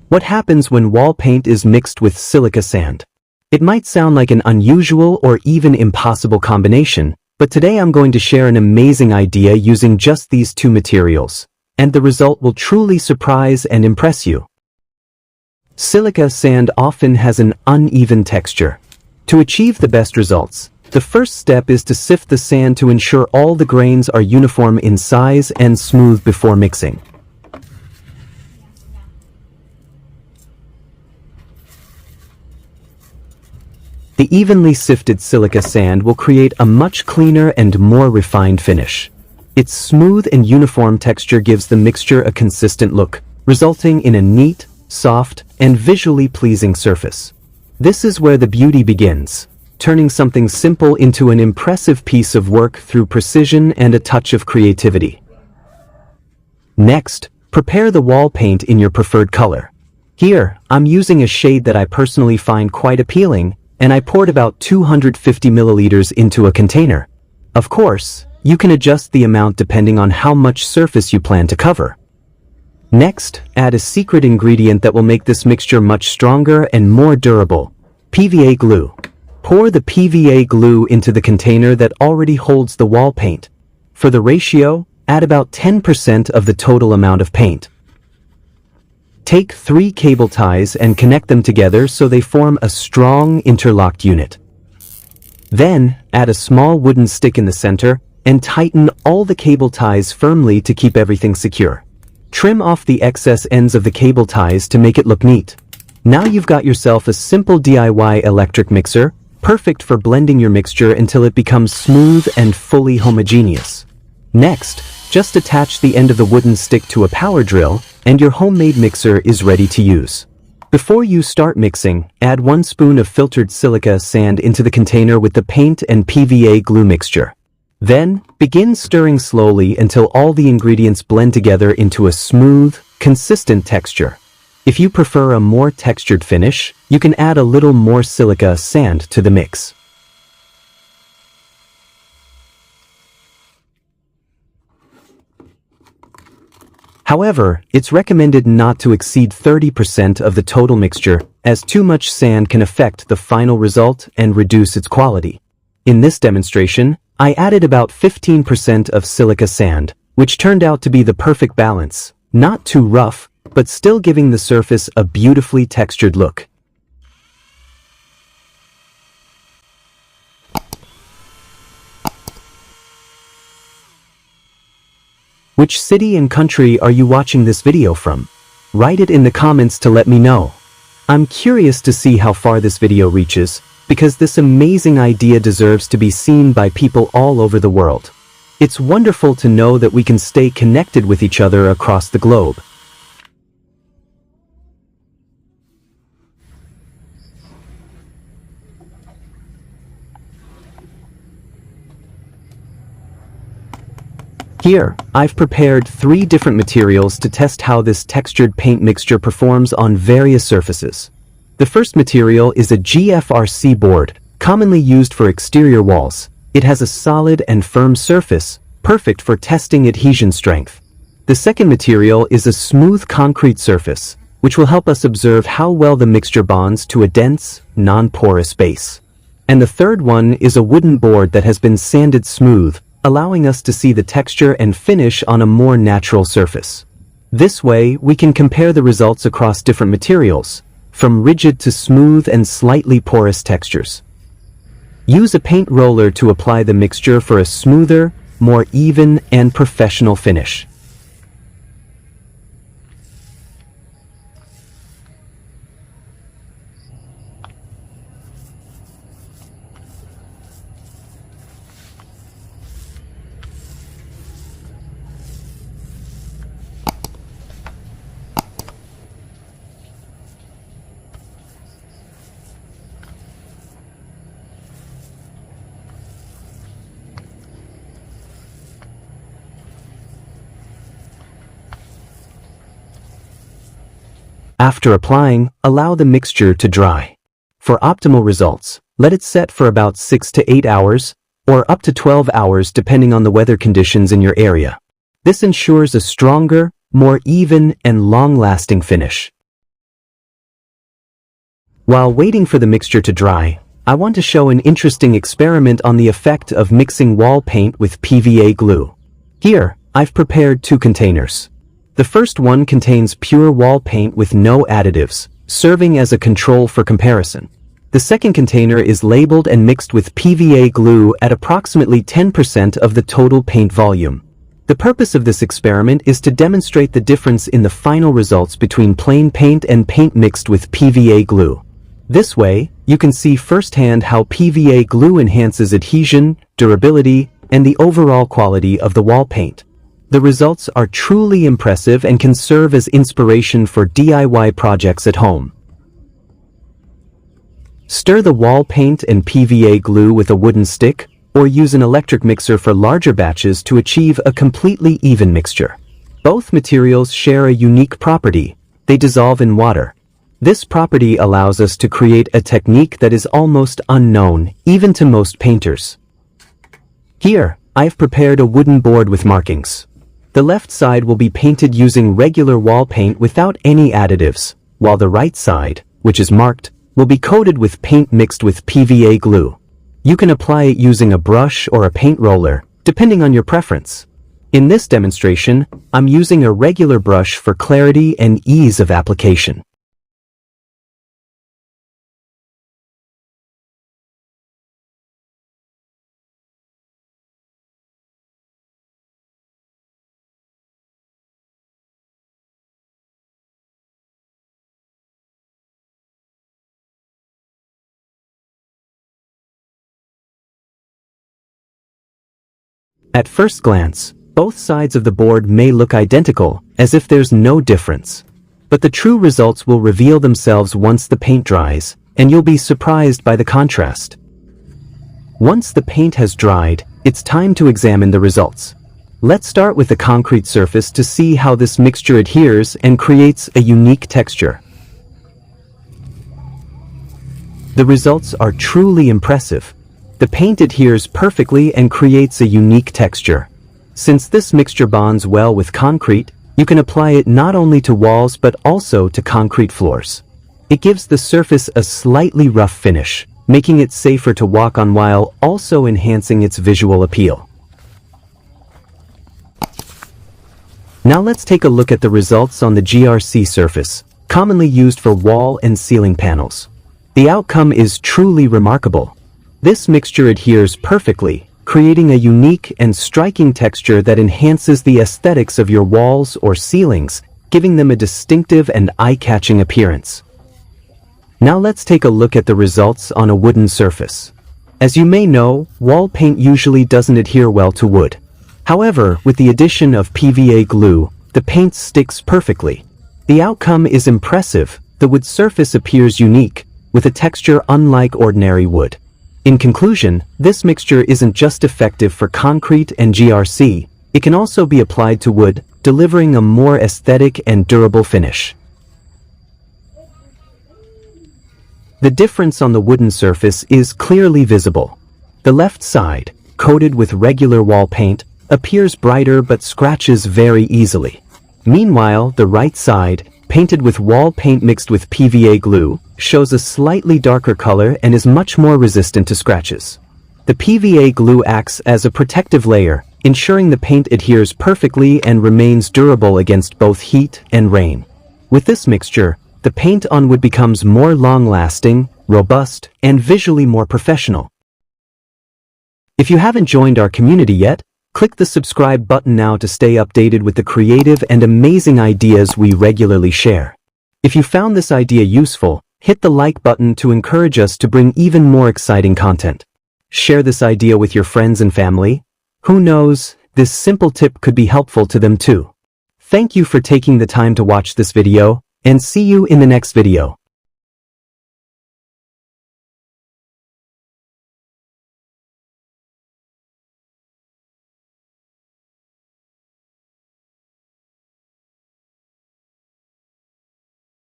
What happens when wall paint is mixed with silica sand? It might sound like an unusual or even impossible combination, but today I'm going to share an amazing idea using just these two materials, and the result will truly surprise and impress you. Silica sand often has an uneven texture. To achieve the best results, the first step is to sift the sand to ensure all the grains are uniform in size and smooth before mixing. The evenly sifted silica sand will create a much cleaner and more refined finish. Its smooth and uniform texture gives the mixture a consistent look, resulting in a neat, soft, and visually pleasing surface. This is where the beauty begins, turning something simple into an impressive piece of work through precision and a touch of creativity. Next, prepare the wall paint in your preferred color. Here, I'm using a shade that I personally find quite appealing, and I poured about 250 milliliters into a container. Of course, you can adjust the amount depending on how much surface you plan to cover. Next, add a secret ingredient that will make this mixture much stronger and more durable: PVA glue. Pour the PVA glue into the container that already holds the wall paint. For the ratio, add about 10% of the total amount of paint. Take 3 cable ties and connect them together so they form a strong interlocked unit. Then, add a small wooden stick in the center and tighten all the cable ties firmly to keep everything secure. Trim off the excess ends of the cable ties to make it look neat. Now you've got yourself a simple DIY electric mixer, perfect for blending your mixture until it becomes smooth and fully homogeneous. Next, just attach the end of the wooden stick to a power drill, and your homemade mixer is ready to use. Before you start mixing, add 1 spoon of filtered silica sand into the container with the paint and PVA glue mixture. Then, begin stirring slowly until all the ingredients blend together into a smooth, consistent texture. If you prefer a more textured finish, you can add a little more silica sand to the mix. However, it's recommended not to exceed 30% of the total mixture, as too much sand can affect the final result and reduce its quality. In this demonstration, I added about 15% of silica sand, which turned out to be the perfect balance, not too rough, but still giving the surface a beautifully textured look. Which city and country are you watching this video from? Write it in the comments to let me know. I'm curious to see how far this video reaches, because this amazing idea deserves to be seen by people all over the world. It's wonderful to know that we can stay connected with each other across the globe. Here, I've prepared 3 different materials to test how this textured paint mixture performs on various surfaces. The first material is a GFRC board, commonly used for exterior walls. It has a solid and firm surface, perfect for testing adhesion strength. The second material is a smooth concrete surface, which will help us observe how well the mixture bonds to a dense, non-porous base. And the third one is a wooden board that has been sanded smooth, allowing us to see the texture and finish on a more natural surface. This way, we can compare the results across different materials, from rigid to smooth and slightly porous textures. Use a paint roller to apply the mixture for a smoother, more even, and professional finish. After applying, allow the mixture to dry. For optimal results, let it set for about 6 to 8 hours, or up to 12 hours depending on the weather conditions in your area. This ensures a stronger, more even, and long-lasting finish. While waiting for the mixture to dry, I want to show an interesting experiment on the effect of mixing wall paint with PVA glue. Here, I've prepared 2 containers. The first one contains pure wall paint with no additives, serving as a control for comparison. The second container is labeled and mixed with PVA glue at approximately 10% of the total paint volume. The purpose of this experiment is to demonstrate the difference in the final results between plain paint and paint mixed with PVA glue. This way, you can see firsthand how PVA glue enhances adhesion, durability, and the overall quality of the wall paint. The results are truly impressive and can serve as inspiration for DIY projects at home. Stir the wall paint and PVA glue with a wooden stick, or use an electric mixer for larger batches to achieve a completely even mixture. Both materials share a unique property: they dissolve in water. This property allows us to create a technique that is almost unknown, even to most painters. Here, I've prepared a wooden board with markings. The left side will be painted using regular wall paint without any additives, while the right side, which is marked, will be coated with paint mixed with PVA glue. You can apply it using a brush or a paint roller, depending on your preference. In this demonstration, I'm using a regular brush for clarity and ease of application. At first glance, both sides of the board may look identical, as if there's no difference. But the true results will reveal themselves once the paint dries, and you'll be surprised by the contrast. Once the paint has dried, it's time to examine the results. Let's start with the concrete surface to see how this mixture adheres and creates a unique texture. The results are truly impressive. The paint adheres perfectly and creates a unique texture. Since this mixture bonds well with concrete, you can apply it not only to walls but also to concrete floors. It gives the surface a slightly rough finish, making it safer to walk on while also enhancing its visual appeal. Now let's take a look at the results on the GRC surface, commonly used for wall and ceiling panels. The outcome is truly remarkable. This mixture adheres perfectly, creating a unique and striking texture that enhances the aesthetics of your walls or ceilings, giving them a distinctive and eye-catching appearance. Now let's take a look at the results on a wooden surface. As you may know, wall paint usually doesn't adhere well to wood. However, with the addition of PVA glue, the paint sticks perfectly. The outcome is impressive. The wood surface appears unique, with a texture unlike ordinary wood. In conclusion, this mixture isn't just effective for concrete and GRC, it can also be applied to wood, delivering a more aesthetic and durable finish. The difference on the wooden surface is clearly visible. The left side, coated with regular wall paint, appears brighter but scratches very easily. Meanwhile, the right side, painted with wall paint mixed with PVA glue, shows a slightly darker color and is much more resistant to scratches. The PVA glue acts as a protective layer, ensuring the paint adheres perfectly and remains durable against both heat and rain. With this mixture, the paint on wood becomes more long-lasting, robust, and visually more professional. If you haven't joined our community yet, click the subscribe button now to stay updated with the creative and amazing ideas we regularly share. If you found this idea useful, hit the like button to encourage us to bring even more exciting content. Share this idea with your friends and family. Who knows, this simple tip could be helpful to them too. Thank you for taking the time to watch this video, and see you in the next video.